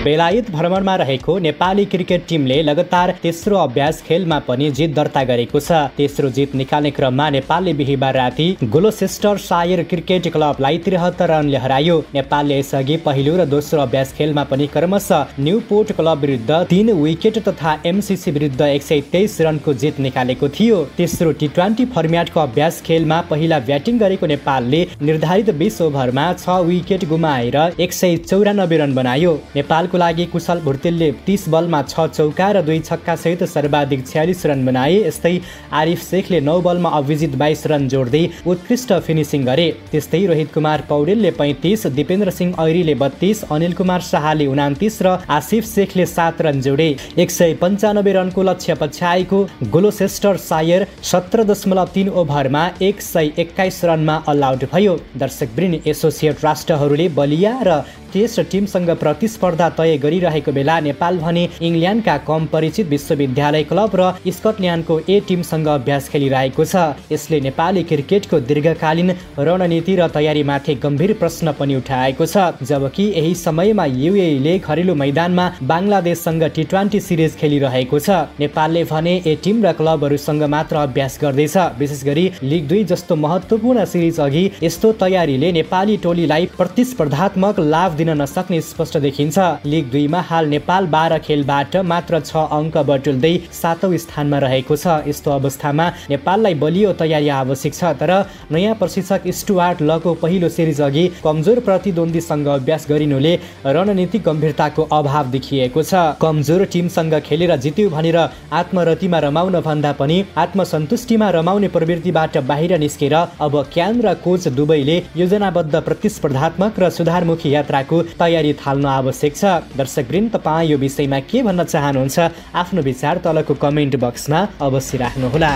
बेलायत भ्रमणमा रहेको नेपाली क्रिकेट टिमले लगातार तेस्रो अभ्यास खेलमा पनि जित दर्ता गरेको छ। तेस्रो जित निकाल्ने क्रममा नेपालले बिहीबार राति ग्लोसेस्टरशायर क्रिकेट क्लबलाई 73 रनले हरायो। नेपालले यसअघि पहिलो र दोस्रो अभ्यास खेलमा पनि क्रमशः न्युपोर्ट क्लब विरुद्ध 3 विकेट तथा एमसीसी विरुद्ध 123 रनको जित निकालेको थियो। तेस्रो टी20 फर्म्याटको अभ्यास खेलमा पहिला ब्याटिङ गरेको नेपालले निर्धारित 20 ओभरमा 6 विकेट गुमाएर 194 रन बनायो। नेपालको लागि कुशल भुर्तेलले 30 बलमा 6 चौका र 2 छक्का सहित सर्वाधिक 46 रन बनाए। यस्तै आरिफ शेखले 9 बलमा अभिजित 22 रन जोड्दै उत्कृष्ट फिनिसिङ गरे। त्यस्तै रोहित कुमार पौडेलले 35, दिपेन्द्र सिंह ऐरीले 32, अनिल कुमार शाहले 29 र आसिफ शेखले 7 रन जोडे। 195 रनको लक्ष्य पछ्याएको ग्लोसेस्टरशायर 17.3 ओभरमा 121 रनमा अल आउट भयो। दर्शकवृन्द, एसोसिएट राष्ट्रहरूले बलिया र टेस्ट टिमसँग प्रतिस्पर्धा तय गरिरहेको बेला नेपाल भने इङ्ल्यान्डका कम परिचित विश्वविद्यालय क्लब र स्कटल्यान्डको ए टिमसँग अभ्यास खेलिरहेको छ। यसले नेपाली क्रिकेटको दीर्घकालीन रणनीति र तयारीमाथि गम्भीर प्रश्न पनि उठाएको छ। जबकि यही समयमा युएईले घरेलु मैदानमा बङ्गलादेशसँग टी20 सिरिज खेलिरहेको छ। नेपालले भने ए टिम र क्लबहरूसँग मात्र अभ्यास गर्दैछ। विशेष गरी लिग 2 जस्तो महत्त्वपूर्ण सिरिज अघि यस्तो तयारीले नेपाली टोलीलाई प्रतिस्पर्धात्मक लाभ दिन नसक्ने स्पष्ट देखिन्छ। लिग 2 मा हाल नेपाल 12 खेलबाट मात्र 6 अङ्क बटुल्दै 7औं स्थानमा रहेको छ। यस्तो अवस्थामा नेपाललाई बलियो तयारी आवश्यक छ। तर नयाँ प्रशिक्षक स्टुअर्ट लको पहिलो सिरिज अघि कमजोर प्रतिद्वन्द्वीसँग अभ्यास गरिनुले रणनीतिक गम्भीरताको अभाव देखिएको छ। कमजोर टिमसँग खेलेर जित्यो भनेर आत्मरतिमा रमाउन भन्दा पनि आत्मसन्तुष्टिमा रमाउने प्रवृत्तिबाट बाहिर निस्केर अब क्यान र कोच दुवैले योजनाबद्ध प्रतिस्पर्धात्मक र सुधारमुखी यात्राको तयारी थाल्न आवश्यक छ। दर्शकवृन्द, तपाईँ यो विषयमा के भन्न चाहनुहुन्छ? आफ्नो विचार तलको कमेन्ट बक्समा अवश्य राख्नुहोला।